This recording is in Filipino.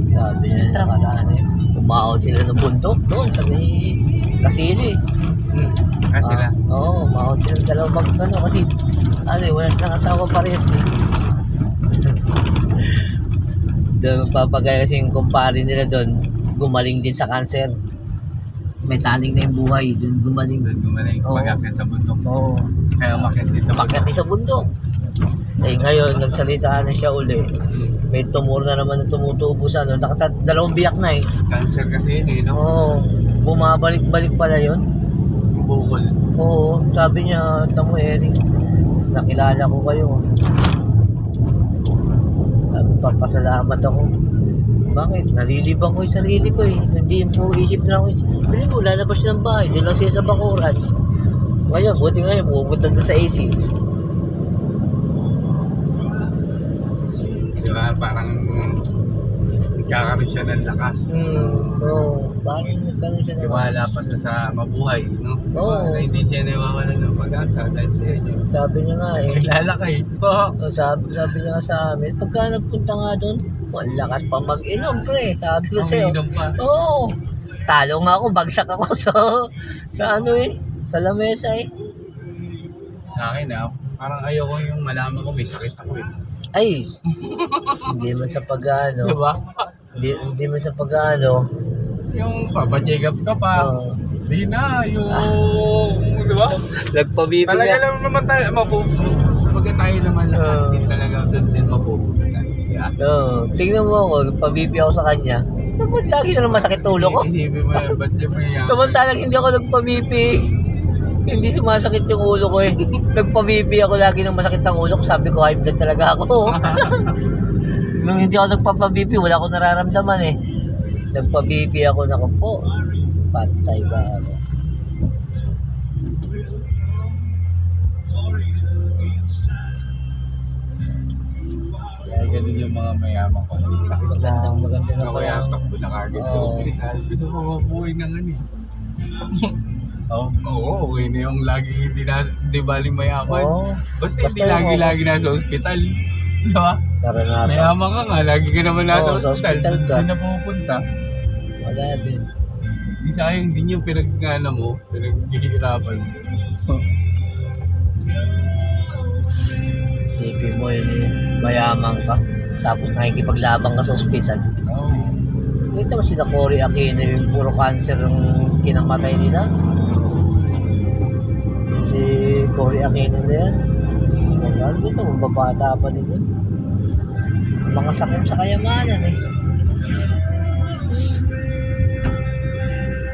Sabi niya, parang umahon sila ng bundok doon sa may Kasili. Kasi na. Oo, umahon sila ng dalawang kasi wala silang asawa parehas eh. Doon papagaya kasi yung kumpare nila doon, gumaling din sa cancer. May taning na yung buhay, doon gumaling. Doon gumaling, Oo. mag-akit sa bundok. Oo. Kaya umakyat din sa bundok. Umakyat din sa bundok. Eh ngayon, nagsalitaan na siya uli. May tumor na naman na tumutubo sa dalawang biyak na eh. Cancer kasi yun eh, no? Oo. Bumabalik-balik pala yun. Bukol. Oo. Sabi niya, tamo Eric, nakilala ko kayo. Papasalamat ako. Bakit? Nalilibang ko yung sarili ko eh. Hindi po isip na ako. Pili mo, lalabas ng bahay. Doon lang siya sa bakuran. Ngayon, buti ngayon, pupunta doon sa AC. Diba? Parang nagkakaroon siya ng lakas. Oo. Bakit nagkaroon siya ng Tiwala pa sa mabuhay, no? Oo. Na hindi siya nawawalan ng pag-asa dahil sa inyo. Sabi niya nga eh. Naglalakay. Sabi niya nga sa amin, pagka nagpunta nga doon, ang lakas pa mag-inom, pre. Sabi ko sa'yo. Uminom pa. Oo. Talo nga ako, bagsak ako sa lamesa eh. Sa akin parang ayoko yung malaman ko may sakit ako eh. Ay, hindi man sa pag-ano. Diba? Hindi man sa pag-ano. Yung papacheck up ka pa. Di na, yung... Diba? Nagpabibi Talaga nga. lang naman tayo mapupunta. Sabaga tayo naman lahat. Hindi talaga doon din mapupunta. Yeah. Tingnan mo ako, nagpabibi ako sa kanya. Naman lagi na masakit ulo ko. Isipin mo yan, ba't yung may Samantalang hindi ako nagpabibi. Hindi sumasakit yung ulo ko eh. Nagpabibi ako lagi ng masakit ang ulo ko. Sabi ko, high blood talaga ako. Nung hindi ako nagpapabibi, wala akong nararamdaman eh. Nagpabibi ako, naku po. Patay ka ako. Kaya ganun yung mga mayamang ko. Hindi sakit. Maganda na Ako pala. kaya takbo na kagad sa ospital. Gusto ko mabuhay ng ano eh. Oo, okay na yung lagi hindi baling mayaman. Basta hindi lagi-lagi nasa ospital. Diba? Naranasan. Mayaman ka nga, lagi ka naman nasa Oo, sa ospital. ospital ka. Hindi na pumupunta. Wala din. Di sayang din yung pinag-gana mo, pinag-hihirapan mo. Isipin mo yun eh, mayaman ka. Tapos nakikipaglabang ka sa ospital. Oo. Kita mo sila Cory Aquino, yung puro cancer yung kinamatay nila. Si Cory Aquino na yan. Magkano dito, mababata pa din yun. Mga sakit sa kayamanan eh.